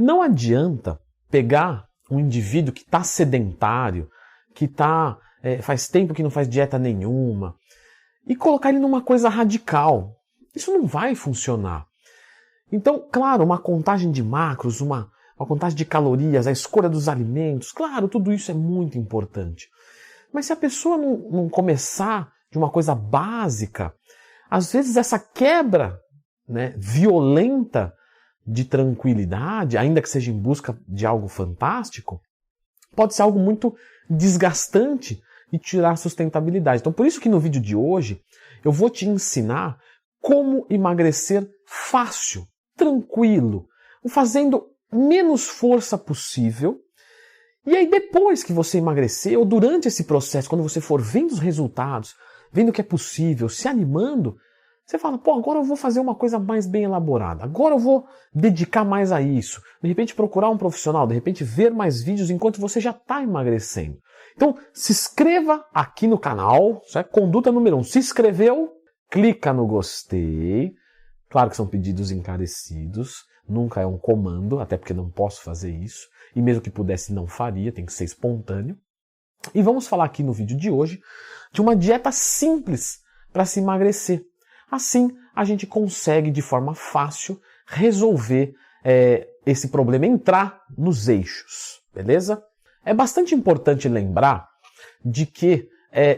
Não adianta pegar um indivíduo que está sedentário, que faz tempo que não faz dieta nenhuma, e colocar ele numa coisa radical. Isso não vai funcionar. Então, claro, uma contagem de macros, uma contagem de calorias, a escolha dos alimentos, claro, tudo isso é muito importante. Mas se a pessoa não começar de uma coisa básica, às vezes essa quebra, né, violenta de tranquilidade, ainda que seja em busca de algo fantástico, pode ser algo muito desgastante e tirar a sustentabilidade. Então, por isso que no vídeo de hoje eu vou te ensinar como emagrecer fácil, tranquilo, fazendo menos força possível. E aí depois que você emagrecer, ou durante esse processo, quando você for vendo os resultados, vendo que é possível, se animando, você fala, pô, agora eu vou fazer uma coisa mais bem elaborada, agora eu vou dedicar mais a isso. De repente procurar um profissional, de repente ver mais vídeos enquanto você já está emagrecendo. Então se inscreva aqui no canal, isso é conduta número 1. Se inscreveu, clica no gostei. Claro que são pedidos encarecidos, nunca é um comando, até porque não posso fazer isso. E mesmo que pudesse não faria, tem que ser espontâneo. E vamos falar aqui no vídeo de hoje de uma dieta simples para se emagrecer. Assim, a gente consegue de forma fácil resolver esse problema, entrar nos eixos, beleza? É bastante importante lembrar de que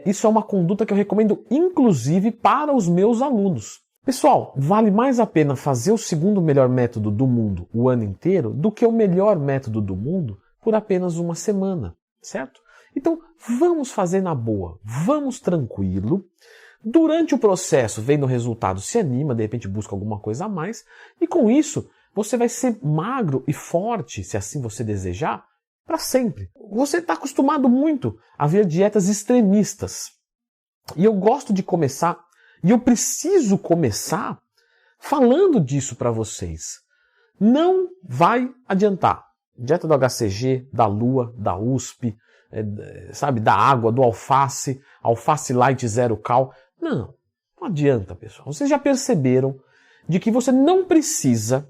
isso é uma conduta que eu recomendo inclusive para os meus alunos. Pessoal, vale mais a pena fazer o segundo melhor método do mundo o ano inteiro do que o melhor método do mundo por apenas uma semana, certo? Então, vamos fazer na boa, vamos tranquilo. Durante o processo, vendo o resultado, se anima, de repente busca alguma coisa a mais, e com isso você vai ser magro e forte, se assim você desejar, para sempre. Você está acostumado muito a ver dietas extremistas. E eu gosto de começar, e eu preciso começar falando disso para vocês. Não vai adiantar. Dieta do HCG, da Lua, da USP, da água, do alface light zero cal. Não adianta, pessoal. Vocês já perceberam de que você não precisa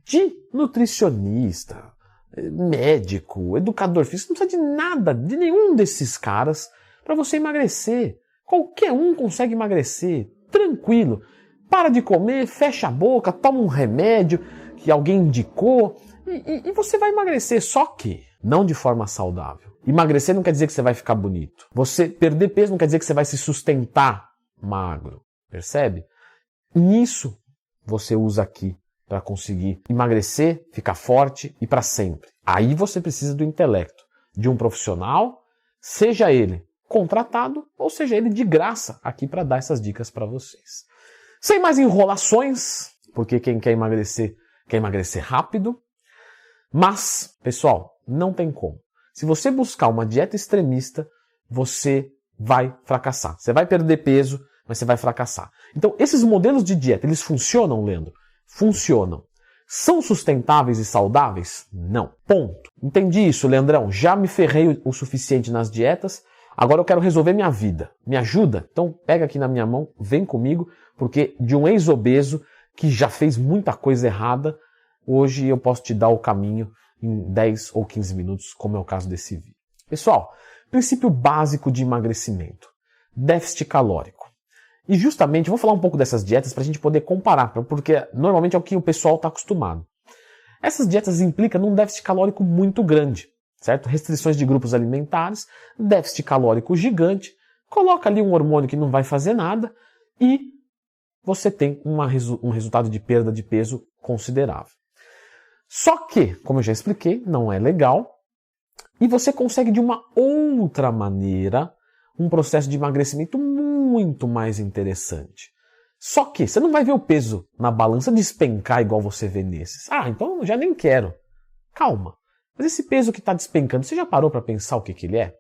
de nutricionista, médico, educador físico, não precisa de nada, de nenhum desses caras para você emagrecer. Qualquer um consegue emagrecer, tranquilo. Para de comer, fecha a boca, toma um remédio que alguém indicou e você vai emagrecer, só que não de forma saudável. Emagrecer não quer dizer que você vai ficar bonito. Você perder peso não quer dizer que você vai se sustentar magro, percebe? Nisso você usa aqui para conseguir emagrecer, ficar forte e para sempre. Aí você precisa do intelecto, de um profissional, seja ele contratado ou seja ele de graça aqui para dar essas dicas para vocês. Sem mais enrolações, porque quem quer emagrecer rápido. Mas, pessoal, não tem como. Se você buscar uma dieta extremista, você vai fracassar. Você vai perder peso, mas você vai fracassar. Então, esses modelos de dieta, eles funcionam, Leandro? Funcionam. São sustentáveis e saudáveis? Não. Ponto. Entendi isso, Leandrão. Já me ferrei o suficiente nas dietas. Agora eu quero resolver minha vida. Me ajuda? Então, pega aqui na minha mão, vem comigo, porque de um ex-obeso que já fez muita coisa errada, hoje eu posso te dar o caminho em 10 ou 15 minutos, como é o caso desse vídeo. Pessoal, princípio básico de emagrecimento, déficit calórico. E justamente, vou falar um pouco dessas dietas para a gente poder comparar, porque normalmente é o que o pessoal está acostumado. Essas dietas implicam num déficit calórico muito grande, certo? Restrições de grupos alimentares, déficit calórico gigante, coloca ali um hormônio que não vai fazer nada e você tem um resultado de perda de peso considerável. Só que, como eu já expliquei, não é legal e você consegue de uma outra maneira um processo de emagrecimento muito mais interessante. Só que você não vai ver o peso na balança despencar igual você vê nesses. Ah, então eu já nem quero. Calma. Mas esse peso que está despencando, você já parou para pensar o que ele é?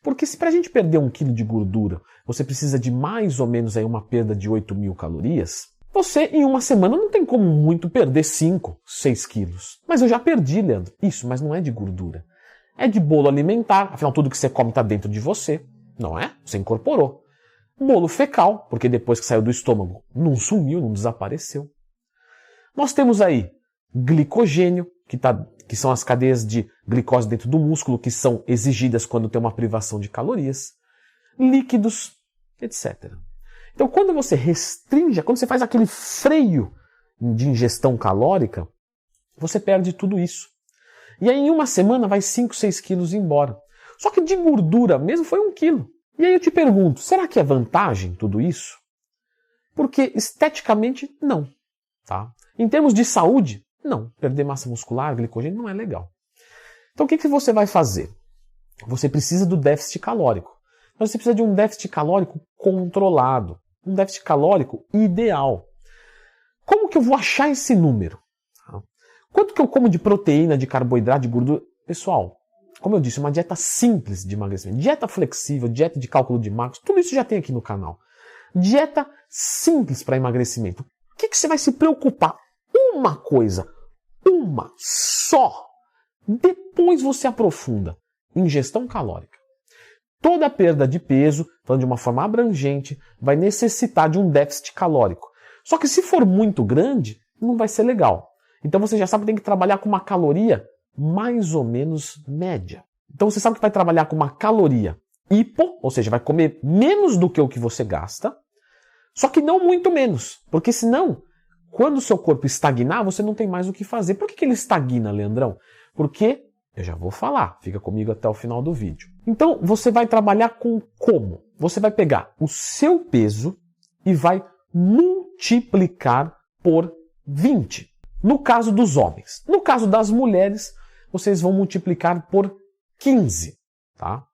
Porque se para a gente perder 1 quilo de gordura, você precisa de mais ou menos aí uma perda de 8.000 calorias, você em uma semana não tem como muito perder 5, 6 quilos. Mas eu já perdi, Leandro. Isso, mas não é de gordura. É de bolo alimentar, afinal tudo que você come está dentro de você, não é? Você incorporou. Bolo fecal, porque depois que saiu do estômago não sumiu, não desapareceu. Nós temos aí glicogênio, que são as cadeias de glicose dentro do músculo, que são exigidas quando tem uma privação de calorias, líquidos, etc. Então, quando você restringe, quando você faz aquele freio de ingestão calórica, você perde tudo isso. E aí, em uma semana, vai 5, 6 quilos embora. Só que de gordura mesmo foi 1 quilo. E aí eu te pergunto, será que é vantagem tudo isso? Porque esteticamente, não. Tá? Em termos de saúde, não. Perder massa muscular, glicogênio, não é legal. Então o que você vai fazer? Você precisa do déficit calórico. Mas você precisa de um déficit calórico controlado. Um déficit calórico ideal. Como que eu vou achar esse número? Quanto que eu como de proteína, de carboidrato, de gordura? Pessoal, como eu disse, uma dieta simples de emagrecimento. Dieta flexível, dieta de cálculo de macros, tudo isso já tem aqui no canal. Dieta simples para emagrecimento. O que você vai se preocupar? Uma coisa, uma só. Depois você aprofunda. Ingestão calórica. Toda perda de peso, falando de uma forma abrangente, vai necessitar de um déficit calórico. Só que se for muito grande, não vai ser legal. Então você já sabe que tem que trabalhar com uma caloria mais ou menos média. Então você sabe que vai trabalhar com uma caloria hipo, ou seja, vai comer menos do que o que você gasta, só que não muito menos. Porque senão, quando o seu corpo estagnar, você não tem mais o que fazer. Por que ele estagna, Leandrão? Porque, eu já vou falar, fica comigo até o final do vídeo. Então você vai trabalhar com como? Você vai pegar o seu peso e vai multiplicar por 20. No caso dos homens. No caso das mulheres, vocês vão multiplicar por 15. Tá?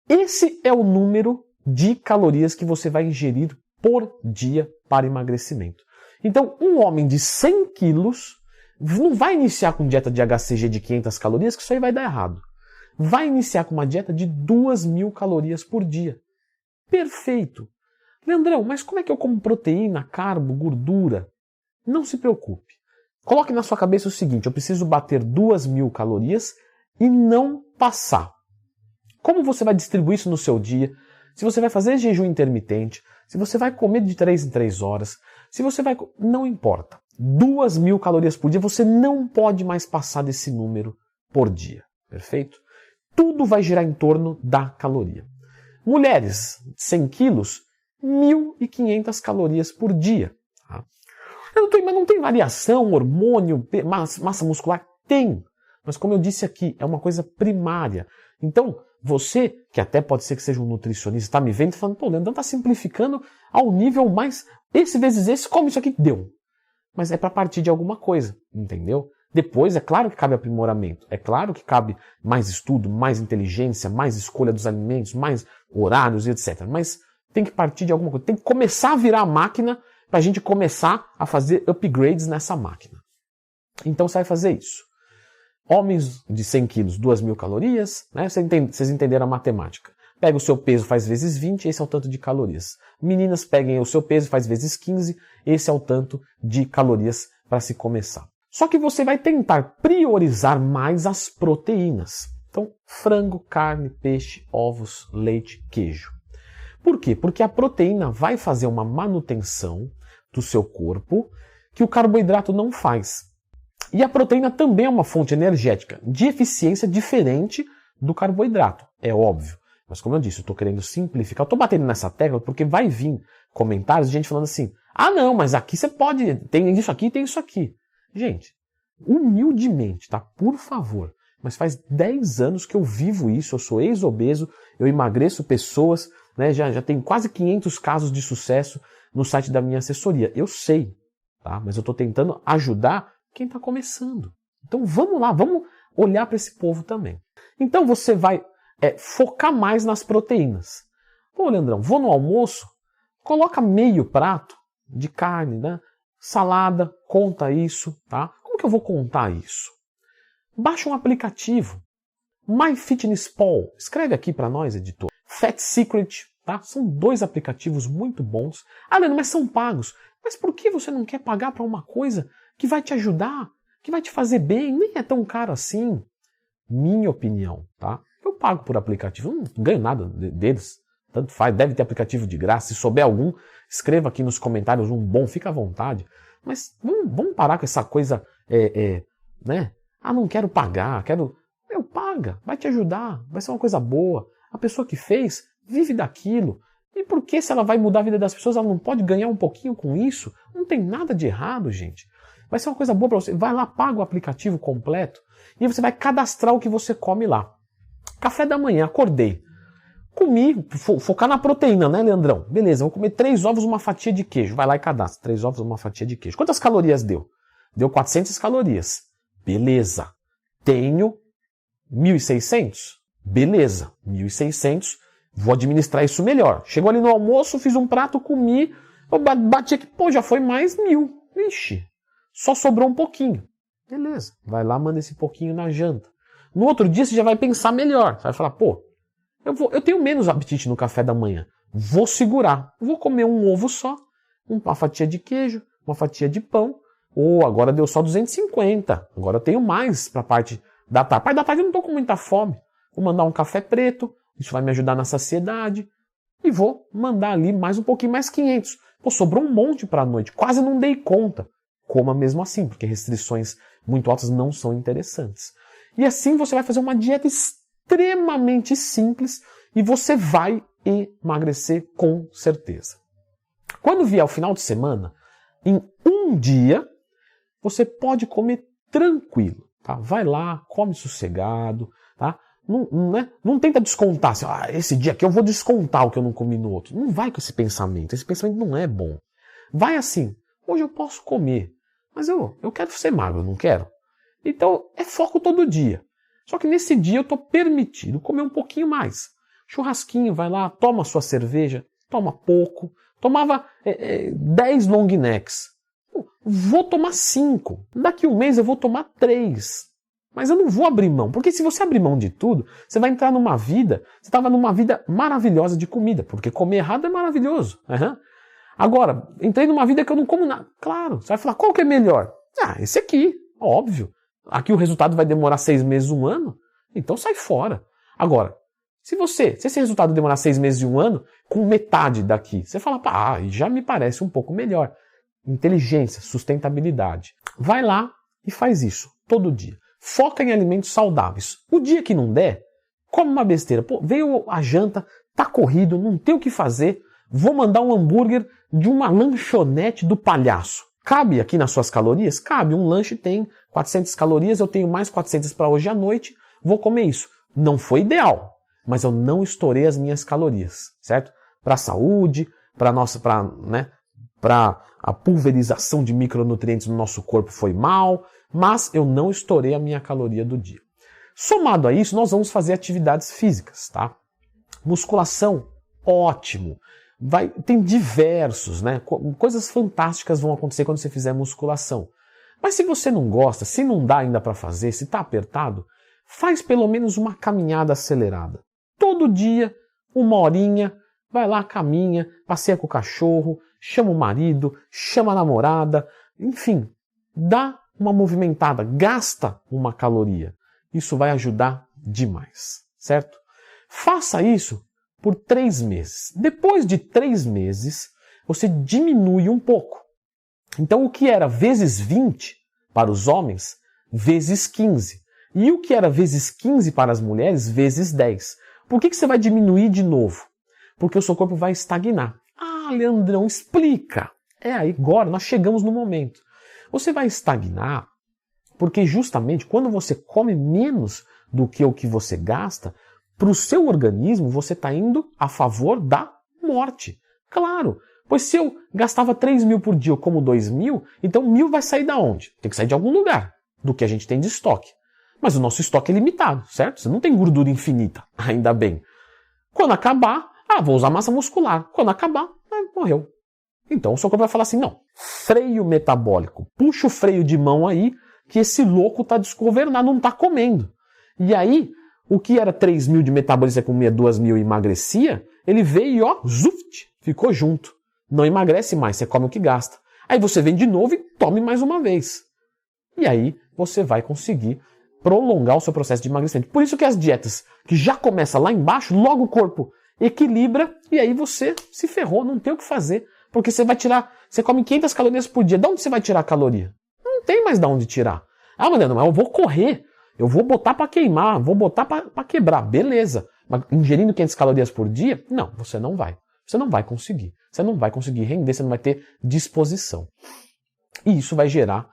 Esse é o número de calorias que você vai ingerir por dia para emagrecimento. Então, um homem de 100 quilos não vai iniciar com dieta de HCG de 500 calorias, que isso aí vai dar errado. Vai iniciar com uma dieta de 2.000 calorias por dia. Perfeito. Leandrão, mas como é que eu como proteína, carbo, gordura? Não se preocupe. Coloque na sua cabeça o seguinte, eu preciso bater 2.000 calorias e não passar. Como você vai distribuir isso no seu dia? Se você vai fazer jejum intermitente, se você vai comer de 3 em 3 horas, se você vai... Não importa. 2.000 calorias por dia, você não pode mais passar desse número por dia. Perfeito? Tudo vai girar em torno da caloria. Mulheres, 100 quilos, 1.500 calorias por dia. Tá? Mas não tem variação, hormônio, massa muscular? Tem. Mas como eu disse aqui, é uma coisa primária. Então, você, que até pode ser que seja um nutricionista, está me vendo e falando, pô, o Leandrão está simplificando ao nível mais... Esse vezes esse, come isso aqui, deu. Mas é para partir de alguma coisa, entendeu? Depois, é claro que cabe aprimoramento. É claro que cabe mais estudo, mais inteligência, mais escolha dos alimentos, mais horários e etc. Mas tem que partir de alguma coisa. Tem que começar a virar a máquina para a gente começar a fazer upgrades nessa máquina. Então você vai fazer isso. Homens de 100 quilos, 2.000 calorias, né? Vocês entenderam a matemática. Pega o seu peso, faz vezes 20, esse é o tanto de calorias. Meninas, peguem o seu peso, faz vezes 15, esse é o tanto de calorias para se começar. Só que você vai tentar priorizar mais as proteínas. Então, frango, carne, peixe, ovos, leite, queijo. Por quê? Porque a proteína vai fazer uma manutenção do seu corpo que o carboidrato não faz. E a proteína também é uma fonte energética de eficiência diferente do carboidrato, é óbvio. Mas como eu disse, eu estou querendo simplificar. Eu estou batendo nessa tecla porque vai vir comentários de gente falando assim, ah não, mas aqui você pode, tem isso aqui, tem isso aqui. Gente, humildemente, tá? Por favor. Mas faz 10 anos que eu vivo isso, eu sou ex-obeso, eu emagreço pessoas, né? Já tenho quase 500 casos de sucesso no site da minha assessoria. Eu sei, tá? Mas eu estou tentando ajudar quem está começando. Então vamos lá, vamos olhar para esse povo também. Então você vai focar mais nas proteínas. Pô, Leandrão, vou no almoço, coloca meio prato de carne, né? Salada, conta isso, tá? Como que eu vou contar isso? Baixa um aplicativo. MyFitnessPal, escreve aqui para nós, editor. Fat Secret, tá? São 2 aplicativos muito bons. Ah, Leandro, mas são pagos. Mas por que você não quer pagar para uma coisa que vai te ajudar, que vai te fazer bem? Nem é tão caro assim. Minha opinião, tá? Eu pago por aplicativo, eu não ganho nada deles. Tanto faz, deve ter aplicativo de graça. Se souber algum, escreva aqui nos comentários um bom, fica à vontade. Mas vamos parar com essa coisa né? Ah, não quero pagar, paga, vai te ajudar, vai ser uma coisa boa. A pessoa que fez vive daquilo. E por que se ela vai mudar a vida das pessoas, ela não pode ganhar um pouquinho com isso? Não tem nada de errado, gente. Vai ser uma coisa boa para você. Vai lá, paga o aplicativo completo e você vai cadastrar o que você come lá. Café da manhã, acordei. Comi, focar na proteína, né, Leandrão? Beleza, vou comer 3 ovos, uma fatia de queijo. Vai lá e cadastra. 3 ovos, uma fatia de queijo. Quantas calorias deu? Deu 400 calorias. Beleza. Tenho 1.600? Beleza. 1.600. Vou administrar isso melhor. Chegou ali no almoço, fiz um prato, comi. Eu bati aqui, já foi mais 1.000. Ixi, só sobrou um pouquinho. Beleza. Vai lá, manda esse pouquinho na janta. No outro dia você já vai pensar melhor. Você vai falar, eu tenho menos apetite no café da manhã. Vou segurar. Vou comer um ovo só, uma fatia de queijo, uma fatia de pão. Agora deu só 250. Agora eu tenho mais para a parte da tarde. Parte da tarde eu não estou com muita fome. Vou mandar um café preto. Isso vai me ajudar na saciedade. E vou mandar ali mais um pouquinho, mais 500. Sobrou um monte para a noite. Quase não dei conta. Coma mesmo assim, porque restrições muito altas não são interessantes. E assim você vai fazer uma dieta extremamente simples e você vai emagrecer com certeza. Quando vier o final de semana, em um dia, você pode comer tranquilo. Tá? Vai lá, come sossegado. Tá? Não tenta descontar. Assim, esse dia aqui eu vou descontar o que eu não comi no outro. Não vai com esse pensamento. Esse pensamento não é bom. Vai assim, hoje eu posso comer, mas eu quero ser magro, não quero? Então é foco todo dia. Só que nesse dia eu estou permitido comer um pouquinho mais. Churrasquinho, vai lá, toma sua cerveja, toma pouco. Tomava 10 long necks. Vou tomar 5. Daqui um mês eu vou tomar 3. Mas eu não vou abrir mão. Porque se você abrir mão de tudo, você vai entrar numa vida... Você estava numa vida maravilhosa de comida. Porque comer errado é maravilhoso. Uhum. Agora, entrei numa vida que eu não como nada. Claro, você vai falar, qual que é melhor? Esse aqui, óbvio. Aqui o resultado vai demorar 6 meses, 1 ano. Então sai fora. Agora, se esse resultado demorar 6 meses e 1 ano, com metade daqui, você fala, já me parece um pouco melhor. Inteligência, sustentabilidade. Vai lá e faz isso, todo dia. Foca em alimentos saudáveis. O dia que não der, come uma besteira. Veio a janta, tá corrido, não tem o que fazer. Vou mandar um hambúrguer de uma lanchonete do palhaço. Cabe aqui nas suas calorias? Cabe. Um lanche tem 400 calorias, eu tenho mais 400 para hoje à noite, vou comer isso. Não foi ideal, mas eu não estourei as minhas calorias, certo? Para a saúde, para a pulverização de micronutrientes no nosso corpo foi mal, mas eu não estourei a minha caloria do dia. Somado a isso, nós vamos fazer atividades físicas, tá? Musculação, ótimo. Tem diversos, né? Coisas fantásticas vão acontecer quando você fizer musculação. Mas se você não gosta, se não dá ainda para fazer, se está apertado, faz pelo menos uma caminhada acelerada. Todo dia, 1 horinha, vai lá, caminha, passeia com o cachorro, chama o marido, chama a namorada, enfim, dá uma movimentada, gasta uma caloria. Isso vai ajudar demais, certo? Faça isso por 3 meses. Depois de 3 meses, você diminui um pouco. Então, o que era vezes 20 para os homens, vezes 15. E o que era vezes 15 para as mulheres, vezes 10. Por que você vai diminuir de novo? Porque o seu corpo vai estagnar. Leandrão, explica. Aí agora nós chegamos no momento. Você vai estagnar porque justamente quando você come menos do que o que você gasta, para o seu organismo você está indo a favor da morte. Claro, pois se eu gastava 3.000 por dia, eu como 2.000, então 1.000 vai sair da onde? Tem que sair de algum lugar, do que a gente tem de estoque. Mas o nosso estoque é limitado, certo? Você não tem gordura infinita, ainda bem. Quando acabar, vou usar massa muscular. Quando acabar, morreu. Então o seu corpo vai falar assim, não, freio metabólico, puxa o freio de mão aí, que esse louco está desgovernado, não está comendo. E aí, o que era 3.000 de metabolismo, você comia 2.000 e emagrecia, ele veio e zuft, ficou junto. Não emagrece mais, você come o que gasta. Aí você vem de novo e tome mais uma vez. E aí você vai conseguir prolongar o seu processo de emagrecimento. Por isso que as dietas que já começam lá embaixo, logo o corpo equilibra e aí você se ferrou, não tem o que fazer. Porque você come 500 calorias por dia. De onde você vai tirar a caloria? Não não tem mais de onde tirar. Ah, Mariano, mas eu vou correr, eu vou botar para queimar, vou botar para quebrar, beleza. Mas ingerindo 500 calorias por dia? Não, você não vai. Você não vai conseguir. Você não vai conseguir render, você não vai ter disposição. E isso vai gerar,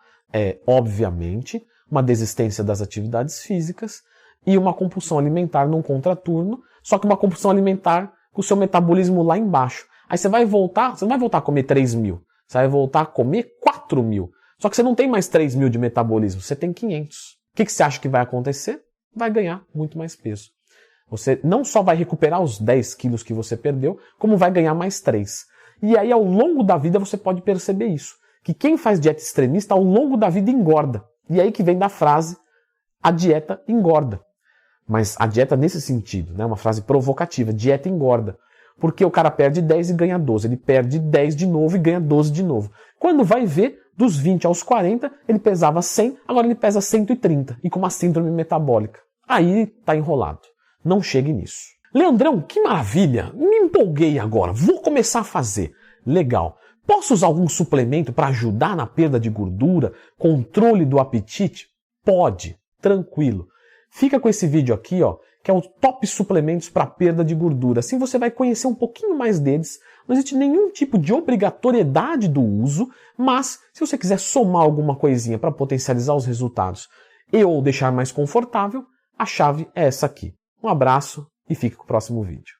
obviamente, uma desistência das atividades físicas e uma compulsão alimentar num contraturno, só que uma compulsão alimentar com o seu metabolismo lá embaixo. Aí você vai voltar, você não vai voltar a comer 3.000, você vai voltar a comer 4.000. Só que você não tem mais 3.000 de metabolismo, você tem 500. O que você acha que vai acontecer? Vai ganhar muito mais peso. Você não só vai recuperar os 10 quilos que você perdeu, como vai ganhar mais 3. E aí, ao longo da vida, você pode perceber isso. Que quem faz dieta extremista, ao longo da vida, engorda. E aí que vem da frase, a dieta engorda. Mas a dieta nesse sentido, né, uma frase provocativa, dieta engorda. Porque o cara perde 10 e ganha 12. Ele perde 10 de novo e ganha 12 de novo. Quando vai ver, dos 20 aos 40, ele pesava 100, agora ele pesa 130. E com uma síndrome metabólica. Aí tá enrolado. Não chegue nisso. Leandrão, que maravilha! Me empolguei agora. Vou começar a fazer. Legal. Posso usar algum suplemento para ajudar na perda de gordura? Controle do apetite? Pode. Tranquilo. Fica com esse vídeo aqui, ó, que é o top suplementos para perda de gordura. Assim você vai conhecer um pouquinho mais deles. Não existe nenhum tipo de obrigatoriedade do uso, mas se você quiser somar alguma coisinha para potencializar os resultados e ou deixar mais confortável, a chave é essa aqui. Um abraço e fique com o próximo vídeo.